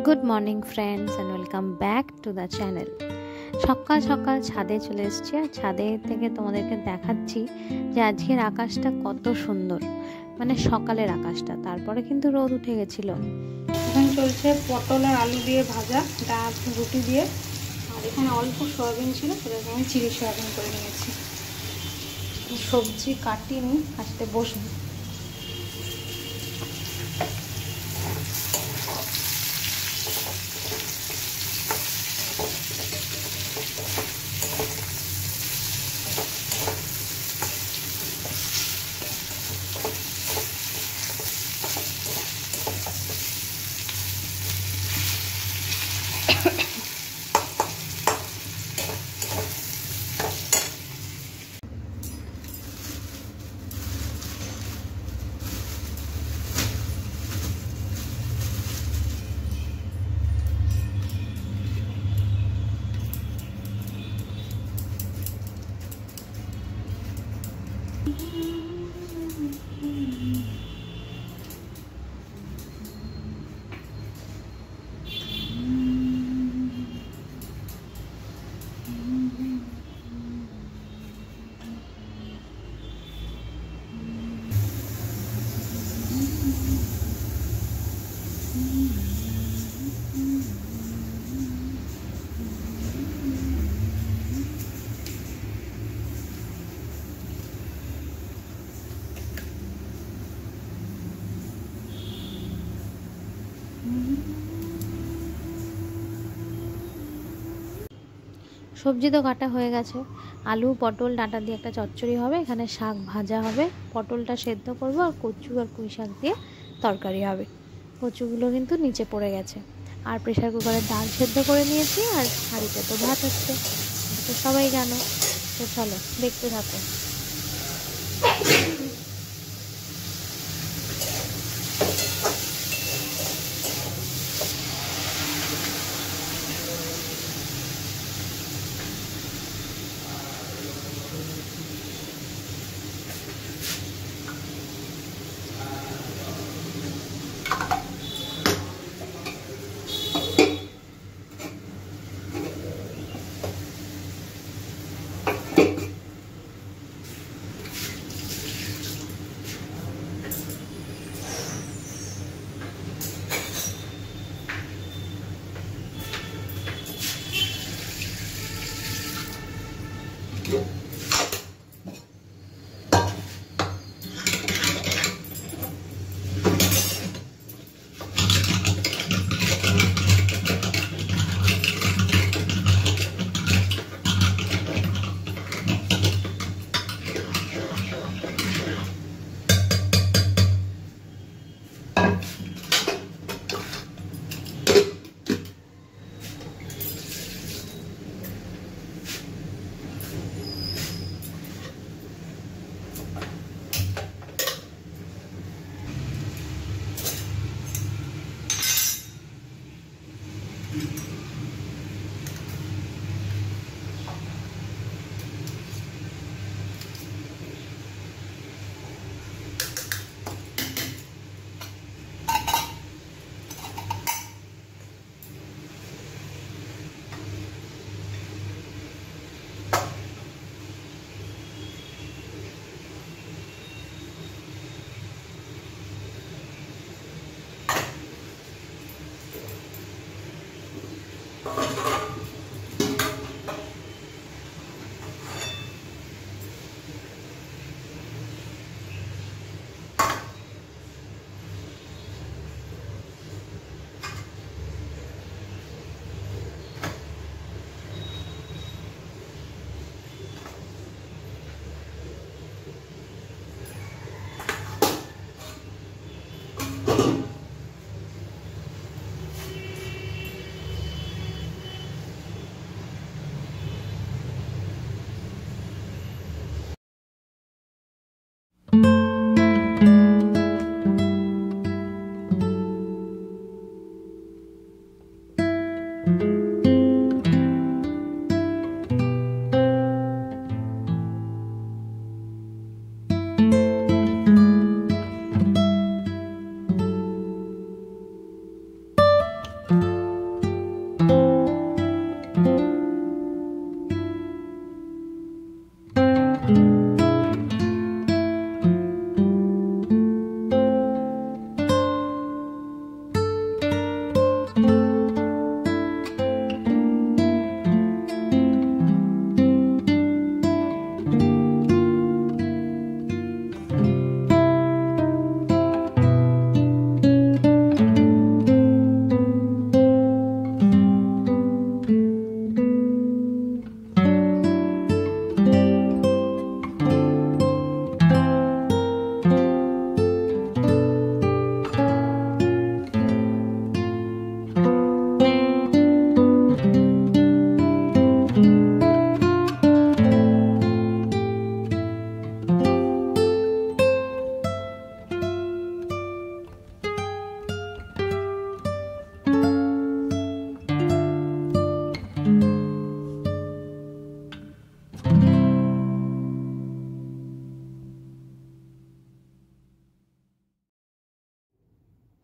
Good morning friends and welcome back to the channel. সকাল সকাল ছাদে চলে এসেছি, আর ছাদে থেকে তোমাদেরকে দেখাচ্ছি যে আজকের আকাশটা কত সুন্দর, মানে সকালের আকাশটা। তারপরে কিন্তু রোদ উঠে গেছিল। এখন চলছে পটল আর আলু দিয়ে ভাজা, ডাল রুটি দিয়ে, আর এখানে অল্প সয়াবিন ছিল, সেটাকে আমি চিলি সয়াবিন করে নিয়েছি। সবজি কাটিনি, কাটতে বসবো। সবজি তো কাটা হয়ে গেছে, আলু পটল ডাঁটা দিয়ে একটা চচ্চড়ি হবে, এখানে শাক ভাজা হবে, পটলটা সেদ্ধ করব, আর কচু আর পুঁই শাক দিয়ে তরকারি হবে। কচুগুলো কিন্তু নিচে পড়ে গেছে। আর প্রেশার কুকারে ডাল সেদ্ধ করে নিয়েছি, আর হাঁড়িতে তো ভাত হচ্ছে, তো সবাই জানো। তো চলো দেখতে থাকো।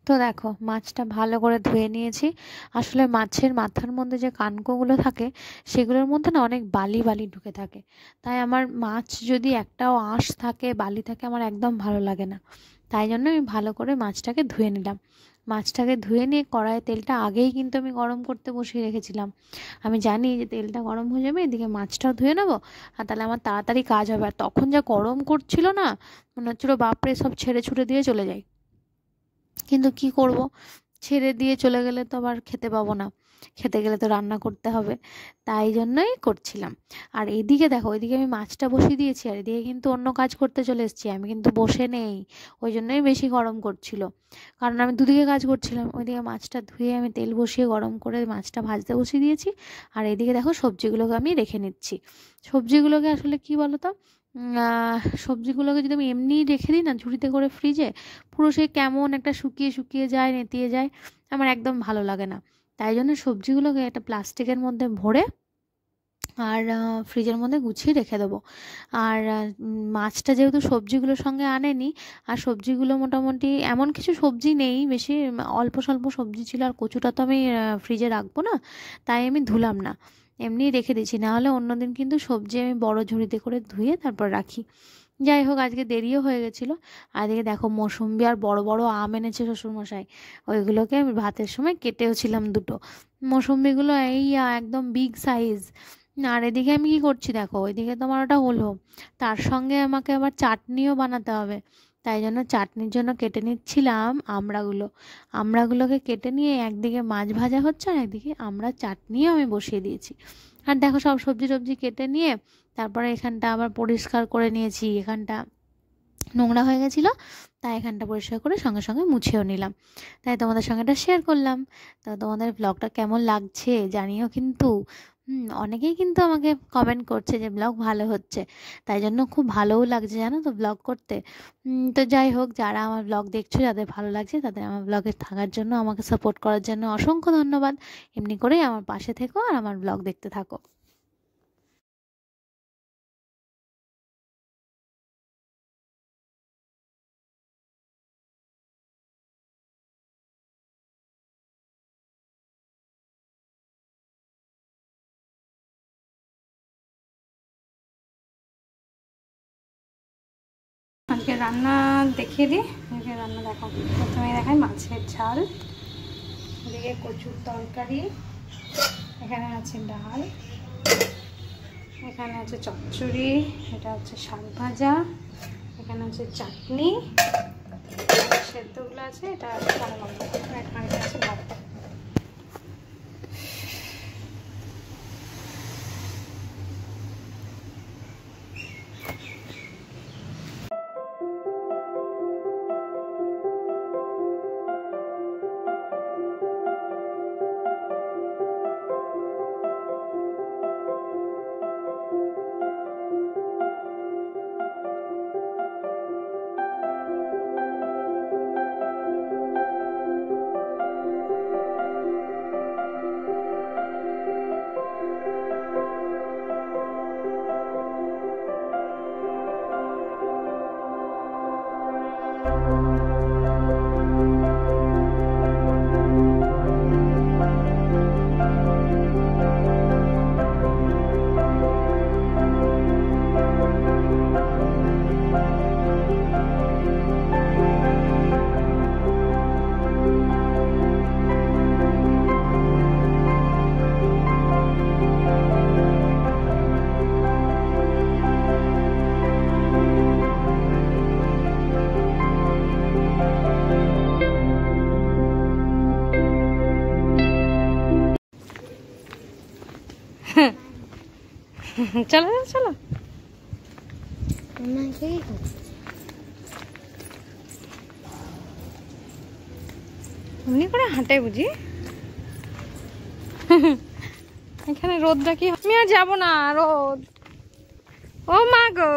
তো দেখো মাছটা ভালো করে ধুয়ে নিয়েছি। আসলে মাছের মাথার মধ্যে যে কানকোগুলো থাকে সেগুলোর মধ্যে না অনেক বালি বালি ঢুকে থাকে, তাই আমার মাছ যদি একটাও আঁশ থাকে বালি থাকে আমার একদম ভালো লাগে না। তাই জন্য আমি ভালো করে মাছটাকে ধুয়ে নিলাম। মাছটাকে ধুয়ে নিয়ে কড়াইয়ে তেলটা আগেই কিন্তু আমি গরম করতে বসিয়ে রেখেছিলাম। আমি জানি যে তেলটা গরম হয়ে যাবে, এদিকে মাছটাও ধুয়ে নেবো, আর তাহলে আমার তাড়াতাড়ি কাজ হবে। আর তখন যা গরম করছিল না, মনে হচ্ছিলো বাপরে সব ছেড়ে ছুড়ে দিয়ে চলে যাই, কিন্তু কি করব, ছেড়ে দিয়ে চলে গেলে তো আবার খেতে পাবো না, খেতে গেলে তো রান্না করতে হবে, তাই জন্যই করছিলাম। আর এদিকে দেখো, ওইদিকে আমি মাছটা বসিয়ে দিয়েছি আর এদিকে কিন্তু অন্য কাজ করতে চলে এসেছি, আমি কিন্তু বসে নেই। ওই জন্যই বেশি গরম করছিল, কারণ আমি দুদিকে কাজ করছিলাম। ওইদিকে মাছটা ধুয়ে আমি তেল বসিয়ে গরম করে মাছটা ভাজতে বসিয়ে দিয়েছি, আর এদিকে দেখো সবজিগুলোকে আমি রেখে নিচ্ছি। সবজিগুলোকে আসলে কি বলো তো, সবজিগুলোকে যদি আমি এমনিই রেখে দিই না ঝুড়িতে করে ফ্রিজে, পুরো সে কেমন একটা শুকিয়ে শুকিয়ে যায়, নেতিয়ে যায়, আমার একদম ভালো লাগে না। তাই জন্য সবজিগুলোকে একটা প্লাস্টিকের মধ্যে ভরে আর ফ্রিজের মধ্যে গুছিয়ে রেখে দেবো। আর মাছটা যেহেতু সবজিগুলোর সঙ্গে আনেনি, আর সবজিগুলো মোটামুটি এমন কিছু সবজি নেই, বেশি অল্প স্বল্প সবজি ছিল, আর কচুটা তো আমি ফ্রিজে রাখবো না, তাই আমি ধুলাম না, এমনি রেখে দিয়েছি। নাহলে অন্যদিন কিন্তু সবজি আমি বড় ঝুড়িতে করে ধুয়ে তারপর রাখি। যাই হোক, আজকে দেরিও হয়ে গেছিলো। আর এদিকে দেখো মৌসুম্বি আর বড় বড় আম এনেছে শ্বশুরমশাই, ওইগুলোকে আমি ভাতের সময় কেটেও ছিলাম দুটো। মৌসুম্বিগুলো এই একদম বিগ সাইজ। আর এদিকে আমি কি করছি দেখো, ওইদিকে তোমার ওটা হলো, তার সঙ্গে আমাকে আবার চাটনিও বানাতে হবে। তাই জন্য চাটনির জন্য কেটে নিচ্ছিলাম আমড়াগুলোকে কেটে নিয়ে একদিকে মাছ ভাজা হচ্ছে আর একদিকে আমড়ার চাটনিও আমি বসিয়ে দিয়েছি। আর দেখো সব সবজি টবজি কেটে নিয়ে তারপরে এখানটা আবার পরিষ্কার করে নিয়েছি, এখানটা নোংরা হয়ে গেছিলো, তাই এখানটা পরিষ্কার করে সঙ্গে সঙ্গে মুছেও নিলাম। তাই তোমাদের সঙ্গে এটা শেয়ার করলাম। তো তোমাদের ব্লগটা কেমন লাগছে জানিও কিন্তু। অনেকেই কিন্তু আমাকে কমেন্ট করছে যে ব্লগ ভালো হচ্ছে, তাই জন্য খুব ভালোও লাগছে জানো তো ব্লগ করতে। তো যাই হোক, যারা আমার ব্লগ দেখছো, যাদের ভালো লাগছে, তাদের আমার ব্লগে থাকার জন্য, আমাকে সাপোর্ট করার জন্য অসংখ্য ধন্যবাদ। এমনি করেই আমার পাশে থেকো আর আমার ব্লগ দেখতে থাকো। আজকে রান্না দেখিয়ে দিই। আজকে রান্না দেখো, প্রথমে দেখাই মাছের ঝাল, এদিকে কচুর তরকারি, এখানে আছে ডাল, এখানে আছে চচ্চড়ি, এটা হচ্ছে শাক ভাজা, এখানে আছে চাটনি, সেদ্ধগুলো আছে, এটা চাল লঙ্কা, এখানে আছে ভাত। চলো চলো, এমনি করে হাঁটে বুঝি। এখানে রোদটা কি, আমি আর যাবো না, রোদ। ও মা গো।